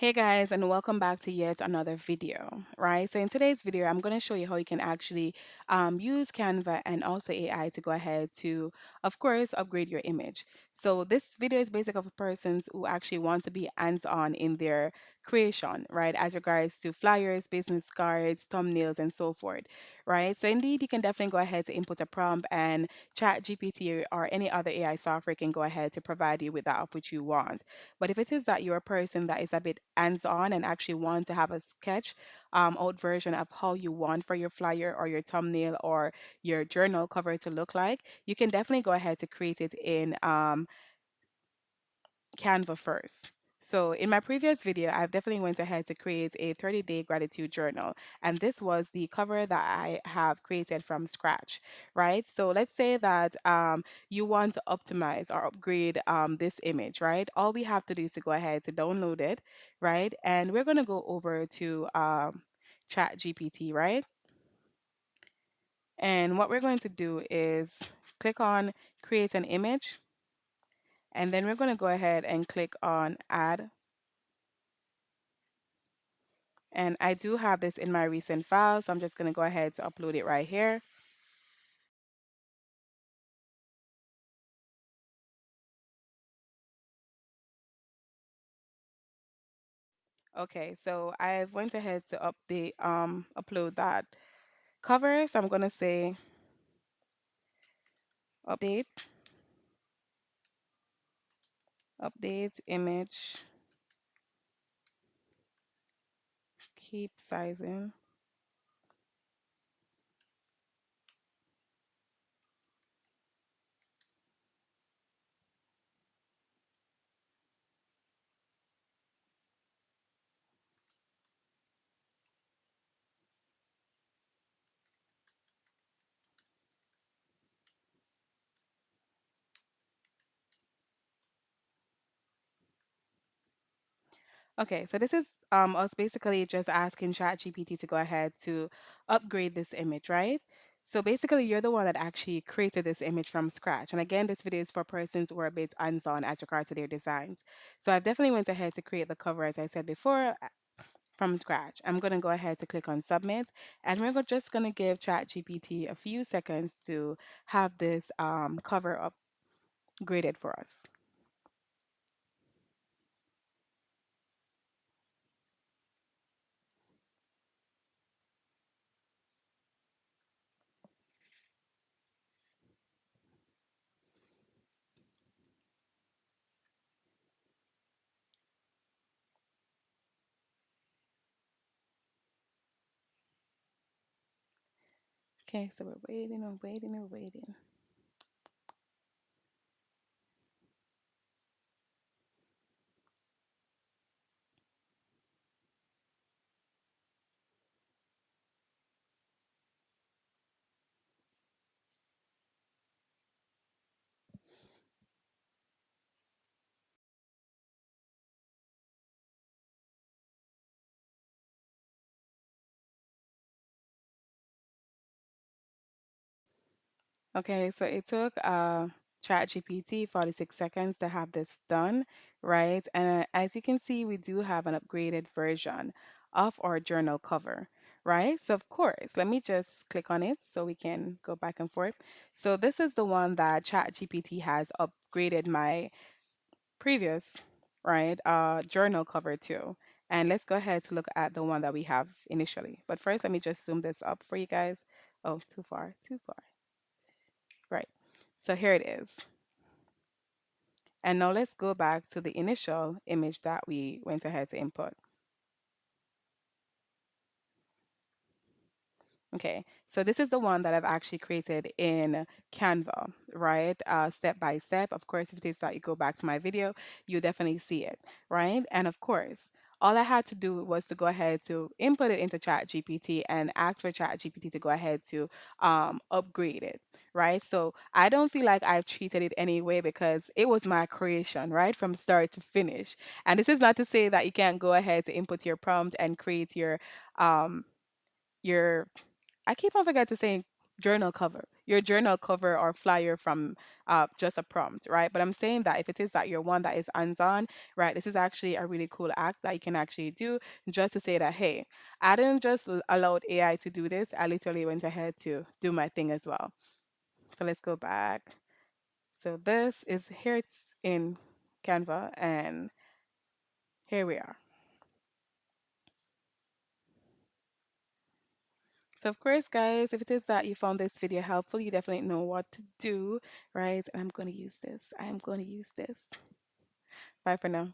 Hey guys, and welcome back to yet another video, right? So in today's video, I'm going to show you how you can actually use Canva and also AI to go ahead to, of course, upgrade your image. So this video is basically for persons who actually want to be hands-on in their creation, right? As regards to flyers, business cards, thumbnails, and so forth, right? So indeed, you can definitely go ahead to input a prompt and ChatGPT or any other AI software can go ahead to provide you with that of which you want. But if it is that you're a person that is a bit hands on and actually want to have a sketch out version of how you want for your flyer or your thumbnail or your journal cover to look like, you can definitely go ahead to create it in Canva first. So in my previous video, I've definitely went ahead to create a 30-day gratitude journal. And this was the cover that I have created from scratch, right? So let's say that you want to optimize or upgrade this image, right? All we have to do is to go ahead to download it, right? And we're going to go over to ChatGPT, right? And what we're going to do is click on create an image. And then we're going to go ahead and click on add. And I do have this in my recent files, so I'm just going to go ahead to upload it right here. Okay, so I've went ahead to upload that cover. So I'm going to say update, update image, keep sizing. Okay, so this is us basically just asking ChatGPT to go ahead to upgrade this image, right? So basically, you're the one that actually created this image from scratch. And again, this video is for persons who are a bit hands-on as regards to their designs. So I've definitely went ahead to create the cover, as I said before, from scratch. I'm going to go ahead to click on submit, and just going to give ChatGPT a few seconds to have this cover upgraded for us. Okay, so we're waiting and waiting and waiting. Okay, so it took ChatGPT 46 seconds to have this done, right? And as you can see, we do have an upgraded version of our journal cover, right? So of course, let me just click on it so we can go back and forth. So this is the one that ChatGPT has upgraded my previous, right, journal cover to. And let's go ahead to look at the one that we have initially. But first, let me just zoom this up for you guys. Oh, too far, too far. Right. So here it is. And now let's go back to the initial image that we went ahead to input. Okay, so this is the one that I've actually created in Canva, right? Step by step. Of course, if it is that you go back to my video, you definitely see it, right? And of course, all I had to do was to go ahead to input it into ChatGPT and ask for ChatGPT to go ahead to upgrade it, right? So I don't feel like I've treated it anyway because it was my creation, right? From start to finish. And this is not to say that you can't go ahead to input your prompt and create um, your I keep on forgetting to say. journal cover, your journal cover or flyer from just a prompt, right? But I'm saying that if it is that you're one that is hands-on, right, this is actually a really cool act that you can actually do just to say that, hey, I didn't just allowed AI to do this. I literally went ahead to do my thing as well. So let's go back. So this is here, it's in Canva, and here we are. So of course, guys, if it is that you found this video helpful, you definitely know what to do, right? And I'm going to use this. I am going to use this. Bye for now.